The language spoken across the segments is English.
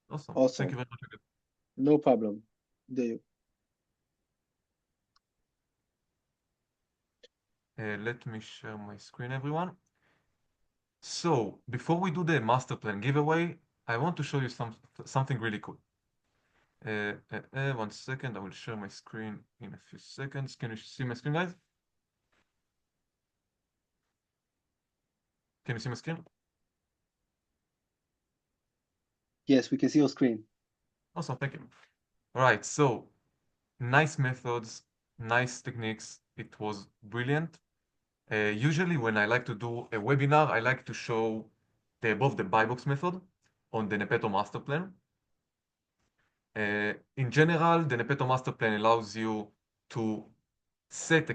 Awesome. Thank you Awesome. very much again. No problem. Do Let me share my screen, everyone. So, before we do the master plan giveaway, I want to show you something really cool. 1 second, I will share my screen in a few seconds. Can you see my screen, guys? Can you see my screen? Yes, we can see your screen. Awesome, thank you. All right, so nice methods, nice techniques. It was brilliant. Usually, when I like to do a webinar, I like to show the above the buy box method on the Nepto master plan. In general, the Nepto master plan allows you to set a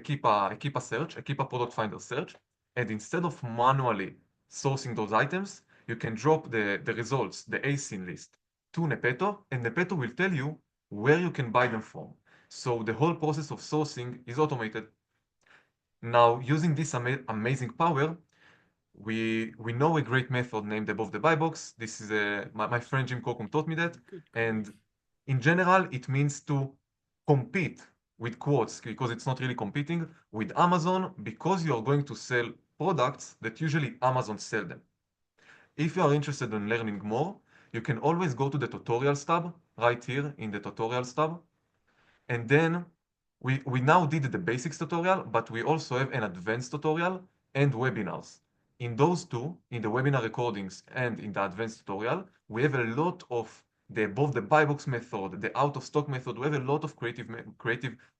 search, a Keepa product finder search, and instead of manually sourcing those items, you can drop the results, the ASIN list, to Nepto, and Nepto will tell you where you can buy them from. So the whole process of sourcing is automated. Now, using this amazing power, we know a great method named above the buy box. This is my friend Jim Kokum taught me that. Good And grief. in general, it means to compete with quotes because it's not really competing with Amazon because you are going to sell products that usually Amazon sell them. If you are interested in learning more, you can always go to the tutorials tab right here in the tutorials tab. And then we now did the basics tutorial, but we also have an advanced tutorial and webinars. In those two, in the webinar recordings and in the advanced tutorial, we have a lot of the above the buy box method, the out of stock method. We have a lot of creative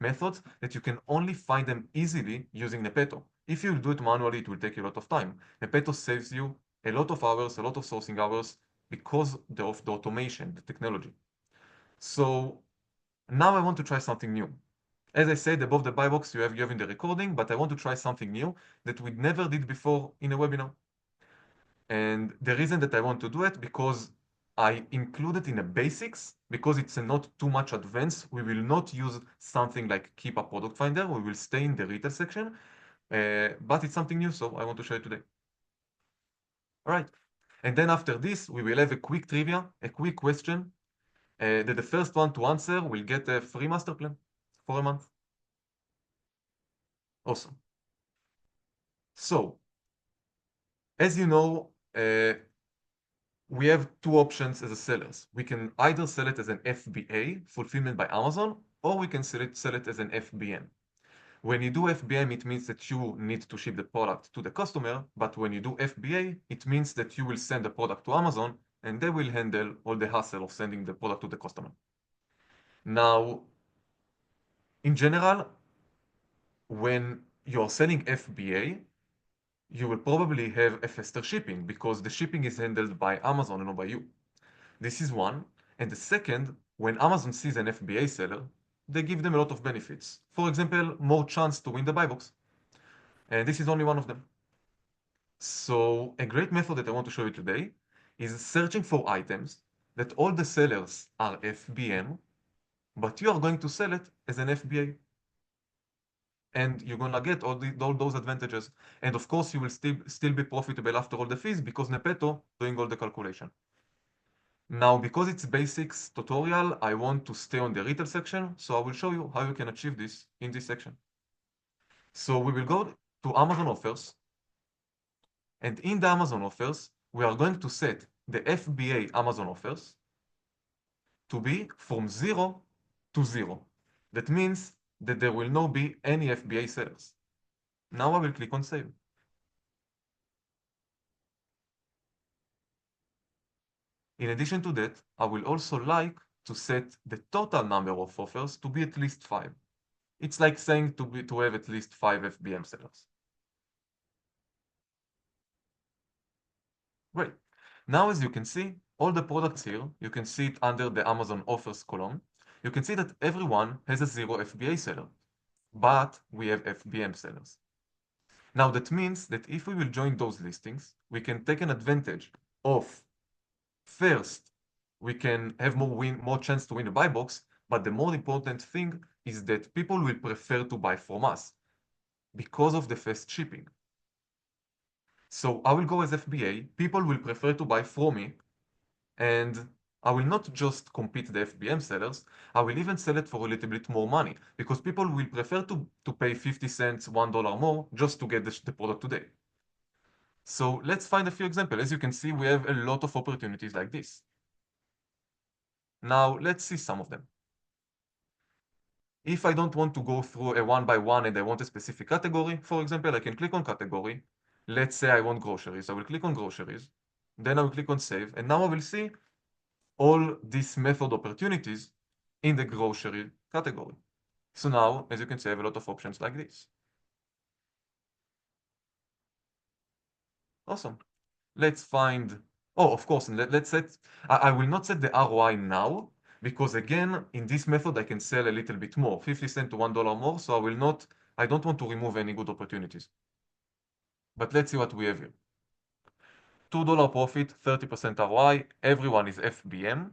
methods that you can only find them easily using Nepetto. If you do it manually, it will take you a lot of time. Nepetto saves you a lot of hours, a lot of sourcing hours because of the automation, the technology. So now I want to try something new. As I said, above the buy box, you have in the recording, but I want to try something new that we never did before in a webinar. And the reason that I want to do it, because I include it in the basics, because it's not too much advanced. We will not use something like Keep a Product Finder. We will stay in the retail section, but it's something new, so I want to share it today. All right. And then after this, we will have a quick trivia, a quick question, that the first one to answer will get a free master plan for a month. Awesome. So, as you know, we have two options as a sellers. We can either sell it as an FBA, fulfillment by Amazon, or we can sell it as an FBM. When you do FBM, it means that you need to ship the product to the customer, but when you do FBA, it means that you will send the product to Amazon and they will handle all the hassle of sending the product to the customer. Now, in general, when you're selling FBA, you will probably have a faster shipping because the shipping is handled by Amazon and not by you. This is one. And the second, when Amazon sees an FBA seller, they give them a lot of benefits. For example, more chance to win the buy box. And this is only one of them. So a great method that I want to show you today is searching for items that all the sellers are FBM, but you are going to sell it as an FBA. And you're gonna get all those advantages. And of course, you will still be profitable after all the fees because Nepetto doing all the calculation. Now, because it's basics tutorial, I want to stay on the retail section, so I will show you how you can achieve this in this section. So we will go to Amazon offers, and in the Amazon offers, we are going to set the FBA Amazon offers to be from 0 to 0. That means that there will not be any FBA sellers. Now I will click on save. In addition to that, I will also like to set the total number of offers to be at least 5. It's like saying to have at least 5 FBM sellers. Great. Now, as you can see, all the products here, you can see it under the Amazon offers column. You can see that everyone has a 0 FBA seller, but we have FBM sellers. Now, that means that if we will join those listings, we can take an advantage of first, we can have more chance to win a buy box, but the more important thing is that people will prefer to buy from us because of the fast shipping. So I will go as FBA. People will prefer to buy from me, and I will not just compete the FBM sellers, I will even sell it for a little bit more money because people will prefer to pay 50 cents, $1 more just to get the product today. So let's find a few examples. As you can see, we have a lot of opportunities like this. Now let's see some of them. If I don't want to go through a one by one and I want a specific category, for example, I can click on category. Let's say I want groceries. I will click on groceries. Then I will click on save. And now I will see all these method opportunities in the grocery category. So now, as you can see, I have a lot of options like this. Awesome. Let's find, oh, of course, and let's set, I will not set the ROI now, because again, in this method, I can sell a little bit more, 50 cents to $1 more, so I don't want to remove any good opportunities. But let's see what we have here. $2 profit, 30% ROI, everyone is FBM.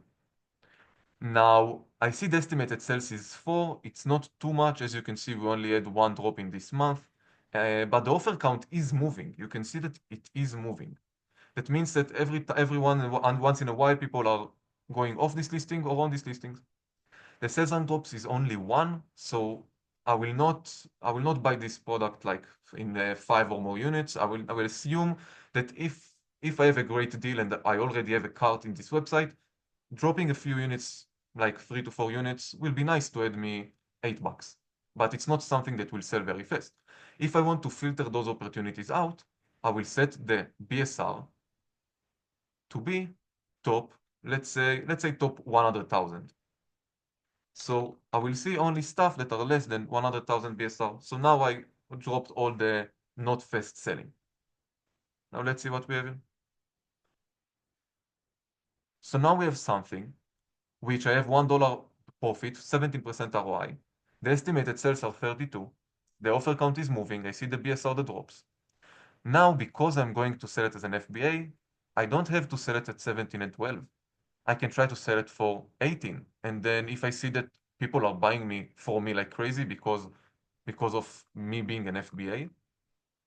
Now, I see the estimated sales is 4. It's not too much. As you can see, we only had one drop in this month. But the offer count is moving. You can see that it is moving. That means that everyone and once in a while, people are going off this listing or on this listing. The sales and drops is only 1, so I will not buy this product like in 5 or more units. I will assume that if I have a great deal and I already have a cart in this website, dropping a few units, like 3 to 4 units, will be nice to add me $8. But it's not something that will sell very fast. If I want to filter those opportunities out, I will set the BSR to be top, let's say top 100,000. So I will see only stuff that are less than 100,000 BSR. So now I dropped all the not fast selling. Now let's see what we have here. So now we have something which I have $1 profit, 17% ROI. The estimated sales are 32. The offer count is moving. I see the BSR that drops. Now, because I'm going to sell it as an FBA, I don't have to sell it at 17 and 12. I can try to sell it for 18. And then if I see that people are buying me for me like crazy because of me being an FBA,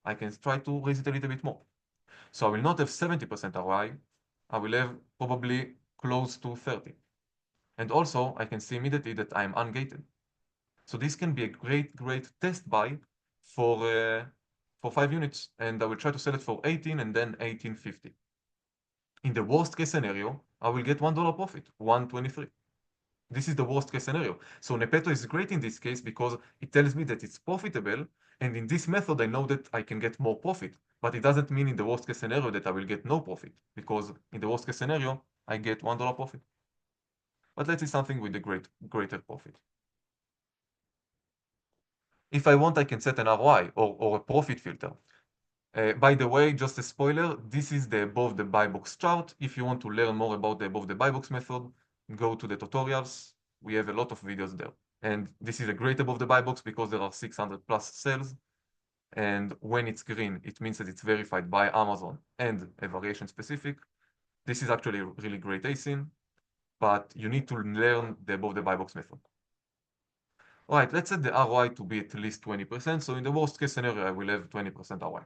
I can try to raise it a little bit more. So I will not have 70% ROI. I will have probably close to 30. And also, I can see immediately that I'm ungated. So this can be a great test buy for 5 units. And I will try to sell it for 18 and then 18.50. In the worst case scenario, I will get $1 profit, 123. This is the worst case scenario. So Nepto is great in this case because it tells me that it's profitable. And in this method, I know that I can get more profit. But it doesn't mean in the worst case scenario that I will get no profit. Because in the worst case scenario, I get $1 profit. But let's see something with a greater profit. If I want, I can set an ROI or a profit filter. By the way, just a spoiler, this is the above the buy box chart. If you want to learn more about the above the buy box method, go to the tutorials. We have a lot of videos there. And this is a great above the buy box because there are 600 plus sales. And when it's green, it means that it's verified by Amazon and a variation specific. This is actually a really great ASIN, but you need to learn the above the buy box method. All right, let's set the ROI to be at least 20%. So in the worst case scenario, I will have 20% ROI.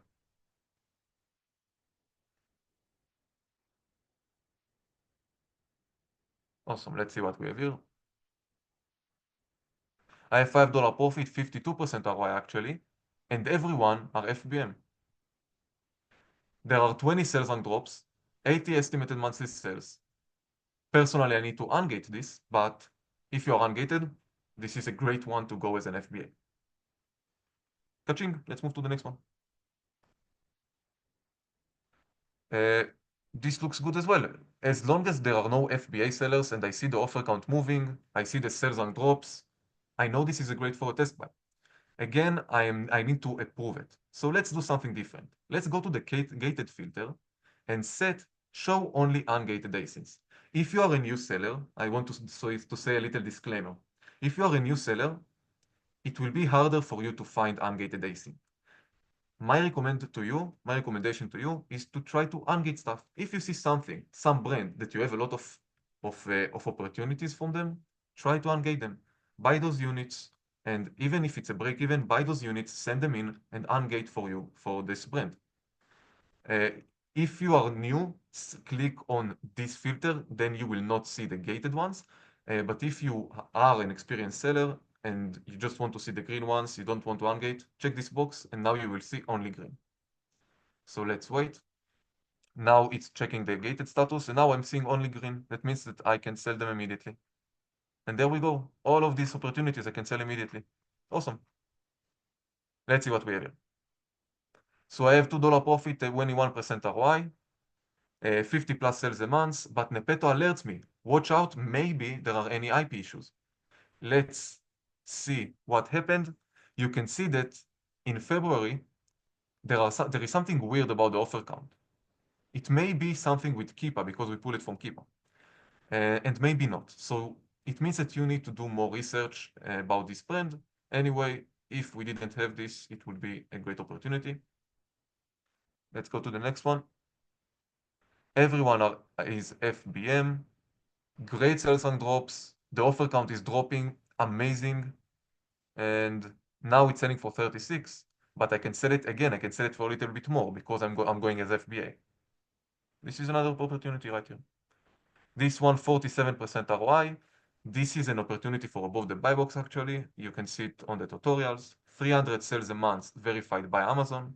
Awesome, let's see what we have here. I have $5 profit, 52% ROI actually, and everyone are FBM. There are 20 sales and drops, 80 estimated monthly sales. Personally, I need to ungate this, but if you are ungated, this is a great one to go as an FBA. Kaching, let's move to the next one. Uh, this looks good as well. As long as there are no FBA sellers and I see the offer count moving, I see the sales and drops, I know this is a great for a test buy. Again, I need to approve it. So let's do something different. Let's go to the gated filter and set show only ungated ASINs. If you are a new seller, I want to say a little disclaimer. If you are a new seller, it will be harder for you to find ungated ASIN. My recommendation to you is to try to ungate stuff. If you see something, some brand that you have a lot of opportunities from them, try to ungate them. Buy those units, and even if it's a break even, buy those units, send them in, and ungate for you for this brand. Uh, If you are new, click on this filter, then you will not see the gated ones. But if you are an experienced seller and you just want to see the green ones, you don't want to ungate, check this box, and now you will see only green. So let's wait. Now it's checking the gated status, and now I'm seeing only green. That means that I can sell them immediately. And there we go. All of these opportunities I can sell immediately. Awesome. Let's see what we have here. So I have $2 profit, 21% ROI, 50 plus sales a month, but Nepto alerts me. Watch out, maybe there are any IP issues. Let's see what happened. You can see that in February, there is something weird about the offer count. It may be something with Keepa because we pull it from Keepa, and maybe not. So it means that you need to do more research about this brand. Anyway, if we didn't have this, it would be a great opportunity. Let's go to the next one. Everyone is FBM. Great sales and drops. The offer count is dropping. Amazing. And now it's selling for 36. But I can sell it again. I can sell it for a little bit more because I'm going as FBA. This is another opportunity right here. This one, 47% ROI. This is an opportunity for above the buy box actually. You can see it on the tutorials. 300 sales a month verified by Amazon.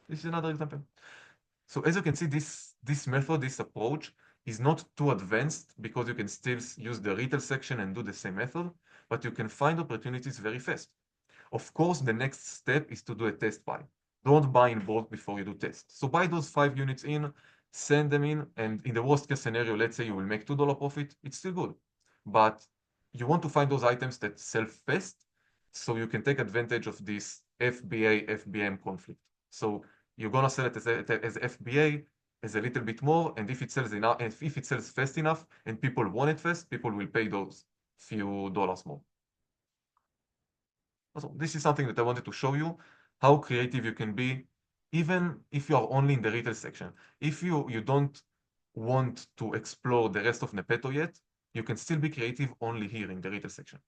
This is another example. So as you can see, this method, this approach is not too advanced because you can still use the retail section and do the same method, but you can find opportunities very fast. Of course, the next step is to do a test buy. Don't buy in bulk before you do test. So buy those 5 units in, send them in, and in the worst case scenario, let's say you will make $2 profit, it's still good. But you want to find those items that sell fast so you can take advantage of this FBA, FBM conflict. So you're gonna sell it as FBA as a little bit more, and if it sells enough, and if it sells fast enough and people want it fast, people will pay those few dollars more. So this is something that I wanted to show you, how creative you can be, even if you are only in the retail section. If you don't want to explore the rest of Nepetto yet, you can still be creative only here in the retail section.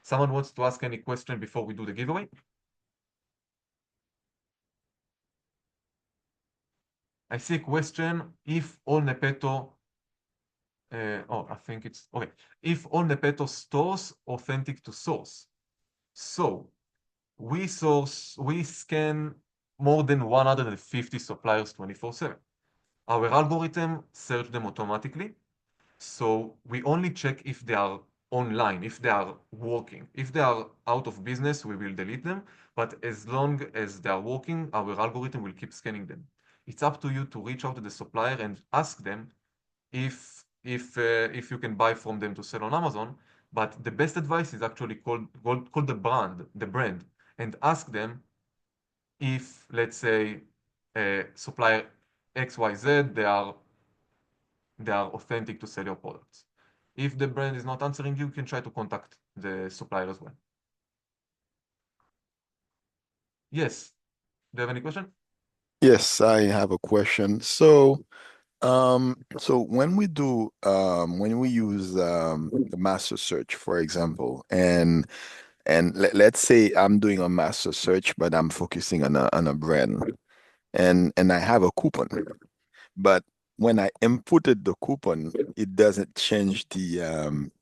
Someone wants to ask any question before we do the giveaway? I see a question, if all Nepetto, I think it's, okay. If all Nepetto stores authentic to source. So, we scan more than 150 suppliers 24/7. Our algorithm search them automatically. So we only check if they are online, if they are working. If they are out of business, we will delete them. But as long as they are working, our algorithm will keep scanning them. It's up to you to reach out to the supplier and ask them if you can buy from them to sell on Amazon. But the best advice is actually call the brand, and ask them if, let's say, supplier XYZ, they are authentic to sell your products. If the brand is not answering you can try to contact the supplier as well. Yes. Do you have any question? Yes, I have a question. So when we do when we use the master search, for example, and let's say I'm doing a master search, but I'm focusing on a brand, and I have a coupon, but when I inputted the coupon, it doesn't change it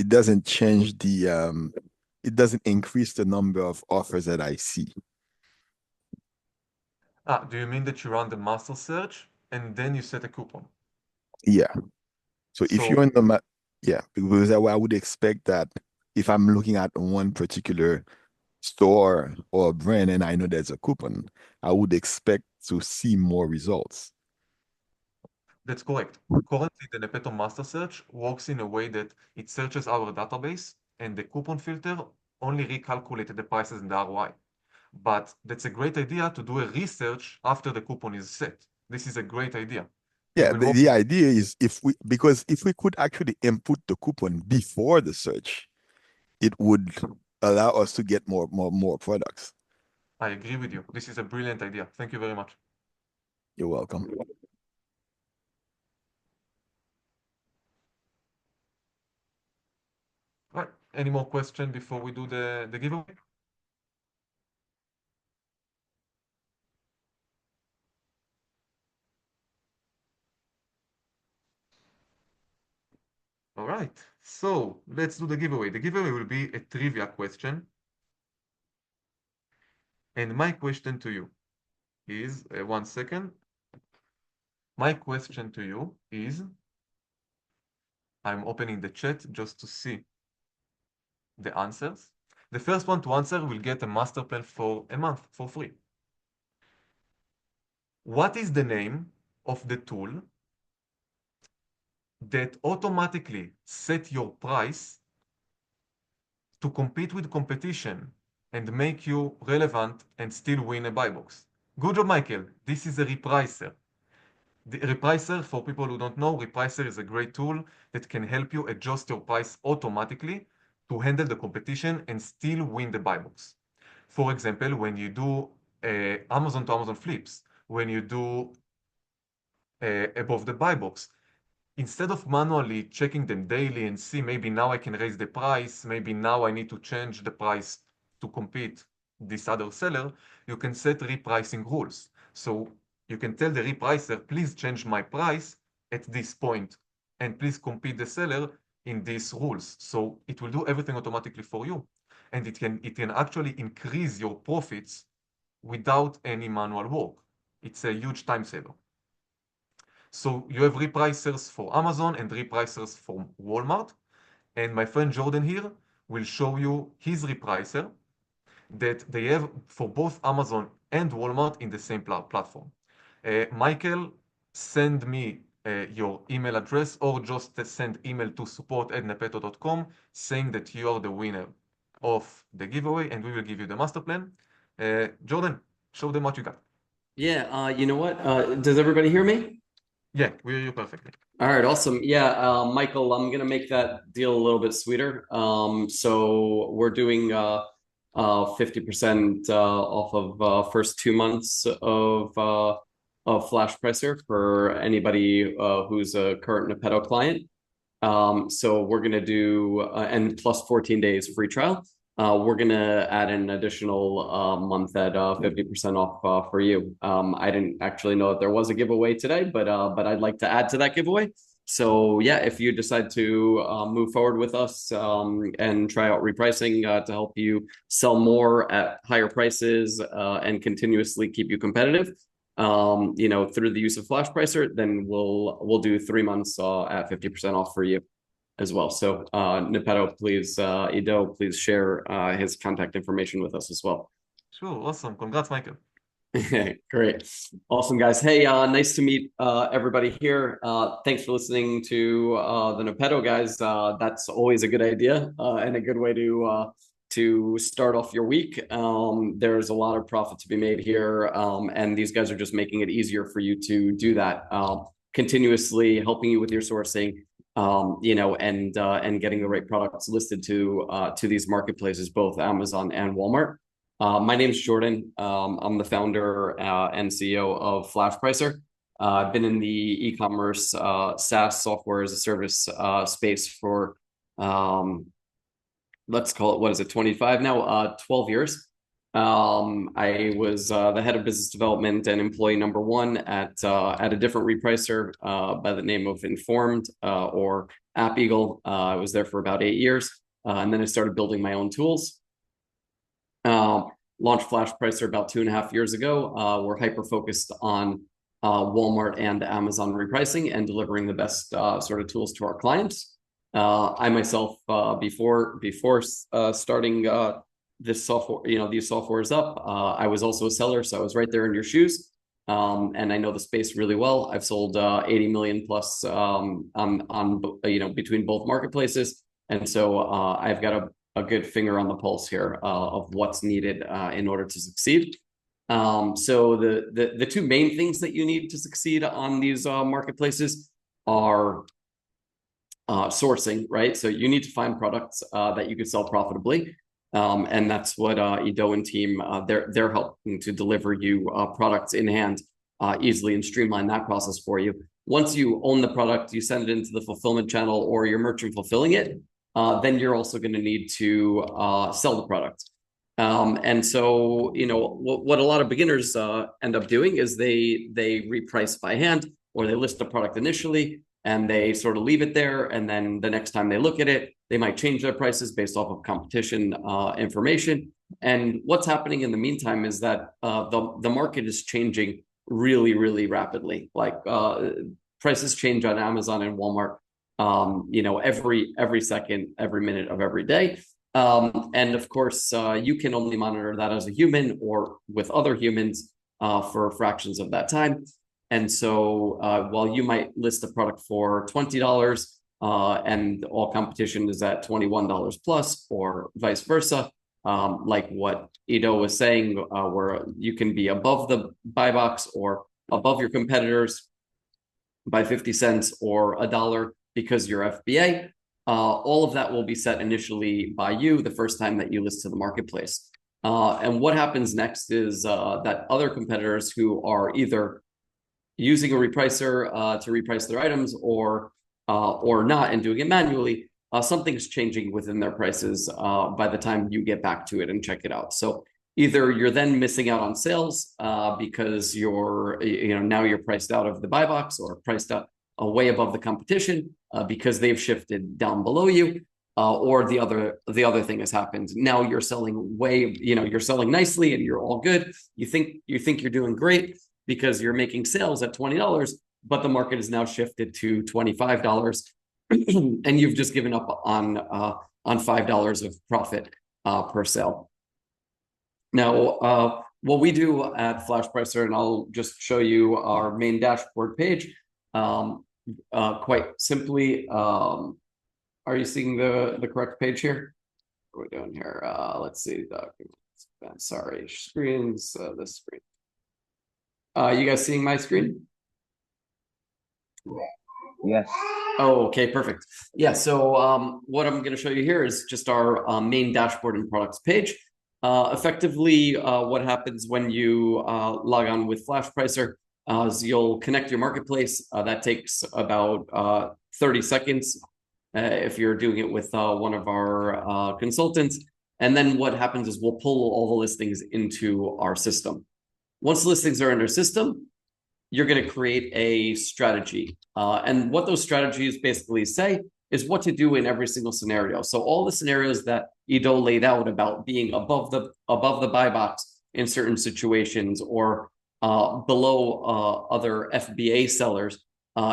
doesn't increase the number of offers that I see. Do you mean that you run the master search and then you set a coupon? Yeah. So if you're So in the ma yeah, because I would expect that if I'm looking at one particular store or brand and I know there's a coupon, I would expect to see more results. that's correct. Currently, the Nepeto master search works in a way that it searches our database and the coupon filter only recalculated the prices and the ROI. But that's a great idea to do a research after the coupon is set. This is a great idea. We Yeah, will work. the idea is because if we could actually input the coupon before the search, it would allow us to get more products. I agree with you. This is a brilliant idea. Thank you very much. You're welcome. Right. Any more question before we do the giveaway? All right, so let's do the giveaway. The giveaway will be a trivia question. And my question to you is, 1 second. My question to you is, I'm opening the chat just to see the answers. The first one to answer will get a master plan for a month for free. What is the name of the tool that automatically set your price to compete with competition and make you relevant and still win a buy box? Good job, Michael. This is a repricer. The Repricer, for people who don't know, Repricer is a great tool that can help you adjust your price automatically to handle the competition and still win the buy box. For example, when you do Amazon to Amazon flips, when you do above the buy box, instead of manually checking them daily and see maybe now I can raise the price, maybe now I need to change the price to compete this other seller, you can set repricing rules. So you can tell the repricer, please change my price at this point and please compete the seller in these rules. So it will do everything automatically for you. And it can actually increase your profits without any manual work. It's a huge time saver. So you have repricers for Amazon and repricers for Walmart. And my friend Jordan here will show you his repricer that they have for both Amazon and Walmart in the same platform. Michael, send me your email address or just send email to support@nepto.com saying that you are the winner of the giveaway and we will give you the master plan. Jordan, show them what you got. Yeah, you know what? Does everybody hear me? Yeah, we hear you perfectly. All right, awesome. Yeah, Michael, I'm gonna make that deal a little bit sweeter. So we're doing 50% off of first 2 months of Repricer for anybody who's a current Nepto client. So we're gonna do and plus 14 days free trial. We're gonna add an additional month at 50% off for you. I didn't actually know that there was a giveaway today, but I'd like to add to that giveaway. So yeah, if you decide to move forward with us and try out repricing to help you sell more at higher prices and continuously keep you competitive, through the use of Repricer, then we'll do 3 months at 50% off for you as well. So Nepto, please, Ido, please share his contact information with us as well. Sure, awesome. Congrats, Michael. Great. Awesome, guys. Hey, nice to meet everybody here. Thanks for listening to the Nepto guys. That's always a good idea and a good way to start off your week. There's a lot of profit to be made here, and these guys are just making it easier for you to do that, continuously helping you with your sourcing, and getting the right products listed to these marketplaces, both Amazon and Walmart. My name is Jordan. I'm the founder and CEO of Repricer. I've been in the e-commerce SaaS software as a service space for let's call it, what is it, 25 now, 12 years. I was the head of business development and employee number one at a different repricer by the name of Informed or App Eagle. I was there for about 8 years, and then I started building my own tools. Launched Repricer about 2.5 years ago. We're hyper focused on Walmart and Amazon repricing and delivering the best sort of tools to our clients. I myself, before starting this software, these softwares up, I was also a seller, so I was right there in your shoes, and I know the space really well. I've sold 80 million plus on between both marketplaces, and so I've got a good finger on the pulse here of what's needed in order to succeed. So the two main things that you need to succeed on these marketplaces are sourcing, right? So you need to find products that you can sell profitably. And that's what Ido and team, they're helping to deliver you products in hand easily and streamline that process for you. Once you own the product, you send it into the fulfillment channel or your merchant fulfilling it, then you're also going to need to sell the product. And so, what a lot of beginners end up doing is they reprice by hand, or they list the product initially, and they sort of leave it there. And then the next time they look at it, they might change their prices based off of competition information. And what's happening in the meantime is that the market is changing really, really rapidly. Like prices change on Amazon and Walmart, every second, every minute of every day. And of course, you can only monitor that as a human or with other humans for fractions of that time. And so while you might list a product for $20 and all competition is at $21 plus, or vice versa, like what Ido was saying, where you can be above the buy box or above your competitors by 50 cents or $1 because you're FBA. All of that will be set initially by you the first time that you list to the marketplace. And what happens next is that other competitors who are either using a repricer to reprice their items or not and doing it manually, something's changing within their prices by the time you get back to it and check it out. So either you're then missing out on sales because now you're priced out of the buy box or priced out way above the competition because they've shifted down below you, or the other thing has happened. Now you're selling you're selling nicely and you're all good. You think you're doing great because you're making sales at $20, but the market is now shifted to $25, and you've just given up on $5 of profit per sale. Now, what we do at Repricer, and I'll just show you our main dashboard page. Quite simply, are you seeing the correct page here? What are we doing here? Let's see. Sorry, screens. This screen. You guys seeing my screen? Yes. Oh, okay, perfect. Yeah, so what I'm going to show you here is just our main dashboard and products page. Effectively, what happens when you log on with Repricer is you'll connect your marketplace. That takes about 30 seconds if you're doing it with one of our consultants. And then what happens is we'll pull all the listings into our system. Once listings are in our system, you're going to create a strategy. And what those strategies basically say is what to do in every single scenario. So all the scenarios that Ido laid out about being above the buy box in certain situations or below other FBA sellers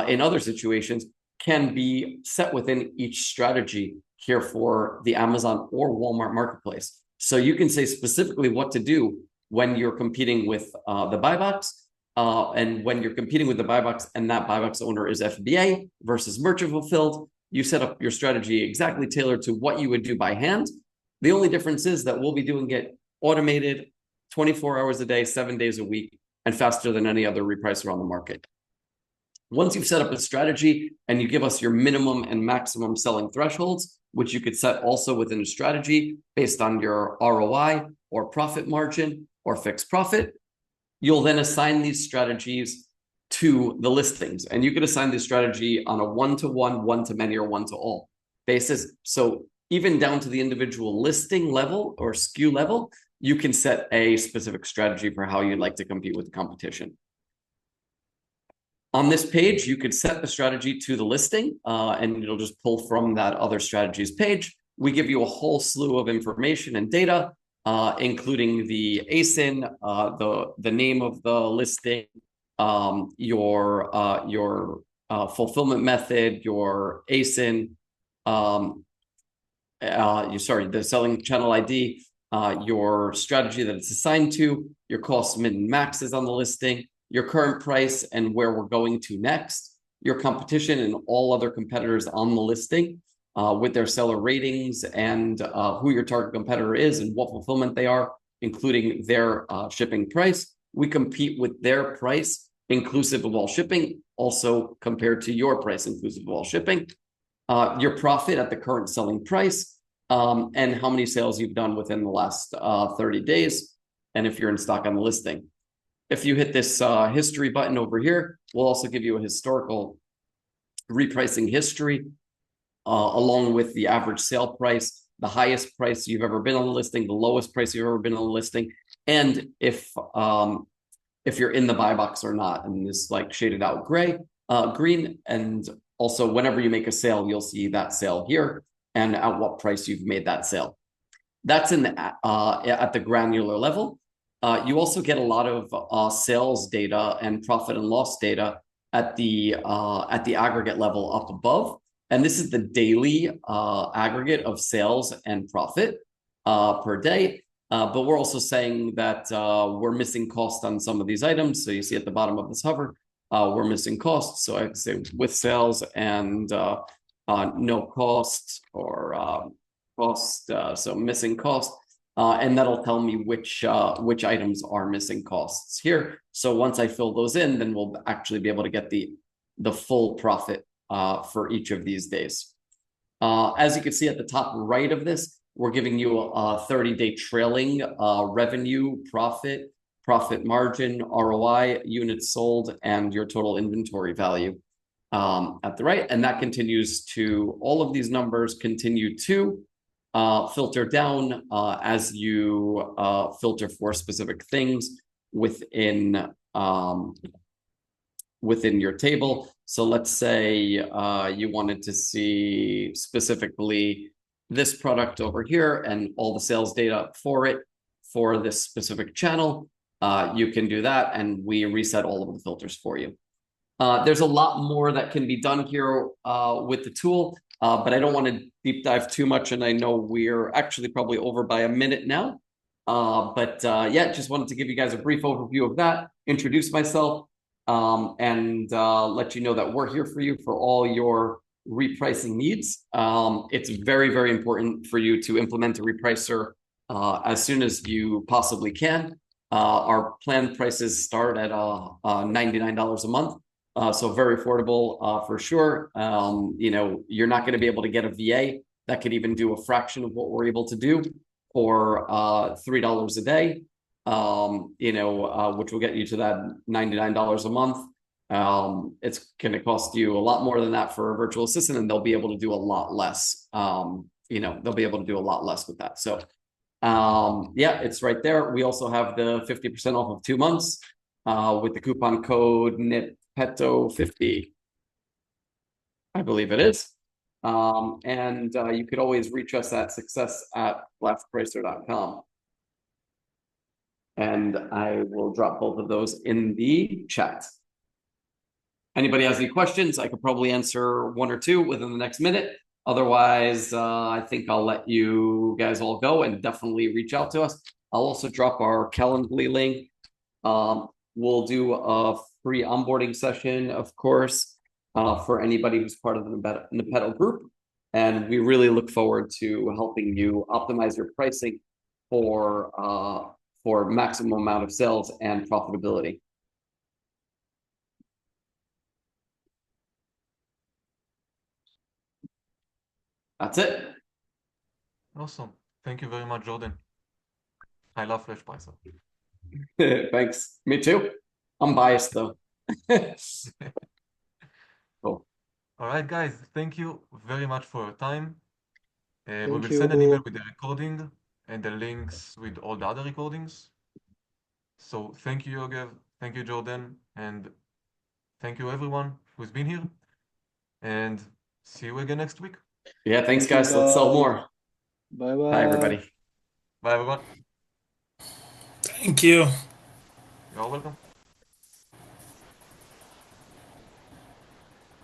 in other situations can be set within each strategy here for the Amazon or Walmart marketplace. So you can say specifically what to do when you're competing with the buy box, and when you're competing with the buy box and that buy box owner is FBA versus merchant fulfilled, you set up your strategy exactly tailored to what you would do by hand. The only difference is that we'll be doing it automated 24 hours a day, 7 days a week, and faster than any other repricer on the market. Once you've set up a strategy and you give us your minimum and maximum selling thresholds, which you could set also within a strategy based on your ROI or profit margin or fixed profit, you'll then assign these strategies to the listings. And you could assign this strategy on a one-to-one, one-to-many, or one-to-all basis. So even down to the individual listing level or SKU level, you can set a specific strategy for how you'd like to compete with the competition. On this page, you could set the strategy to the listing, and it'll just pull from that other strategies page. We give you a whole slew of information and data, including the ASIN, the name of the listing, your fulfillment method, your ASIN, the selling channel ID, your strategy that it's assigned to, your cost min and maxes on the listing, your current price and where we're going to next, your competition and all other competitors on the listing with their seller ratings and who your target competitor is and what fulfillment they are, including their shipping price. We compete with their price inclusive of all shipping, also compared to your price inclusive of all shipping, your profit at the current selling price, and how many sales you've done within the last 30 days, and if you're in stock on the listing. If you hit this history button over here, we'll also give you a historical repricing history along with the average sale price, the highest price you've ever been on the listing, the lowest price you've ever been on the listing, and if you're in the buy box or not. And this like shaded out green, and also, whenever you make a sale, you'll see that sale here and at what price you've made that sale. That's at the granular level. You also get a lot of sales data and profit and loss data at the aggregate level up above. And this is the daily aggregate of sales and profit per day. But we're also saying that we're missing cost on some of these items. So you see at the bottom of this hover, we're missing costs. So I can say with sales and no cost or cost, so missing cost. And that'll tell me which items are missing costs here. So once I fill those in, then we'll actually be able to get the full profit for each of these days. As you can see at the top right of this, we're giving you a 30-day trailing revenue, profit margin, ROI, units sold, and your total inventory value at the right. And that continues to, all of these numbers continue to filter down as you filter for specific things within your table. So let's say you wanted to see specifically this product over here and all the sales data for it for this specific channel. You can do that, and we reset all of the filters for you. There's a lot more that can be done here with the tool, but I don't want to deep dive too much, and I know we're actually probably over by a minute now. Yeah, just wanted to give you guys a brief overview of that, introduce myself, and let you know that we're here for you for all your repricing needs. It's very, very important for you to implement a repricer as soon as you possibly can. Our plan prices start at $99 a month. So very affordable for sure. You know, you're not going to be able to get a VA that could even do a fraction of what we're able to do for $3 a day, you know, which will get you to that $99 a month. It's going to cost you a lot more than that for a virtual assistant, and they'll be able to do a lot less. You know, they'll be able to do a lot less with that. So yeah, it's right there. We also have the 50% off of 2 months with the coupon code Nepto50, I believe it is. And you could always reach us at success@repricer.com. And I will drop both of those in the chat. Anybody has any questions, I could probably answer 1 or 2 within the next minute. Otherwise, I think I'll let you guys all go and definitely reach out to us. I'll also drop our Calendly link. We'll do a free onboarding session, of course, for anybody who's part of the Nepto group. And we really look forward to helping you optimize your pricing for maximum amount of sales and profitability. That's it. Awesome. Thank you very much, Jordan. I love Repricer. Thanks. Me too. I'm biased though. Cool. All right, guys. Thank you very much for your time. We will Thank you. send an email with the recording and the links with all the other recordings. So thank you, Yogev. Thank you, Jordan. And thank you, everyone who's been here. And see you again next week. Yeah, thanks, Thank you, guys. Let's sell guys. more. Bye-bye. Bye, everybody. Bye, everyone. Thank you. You're welcome.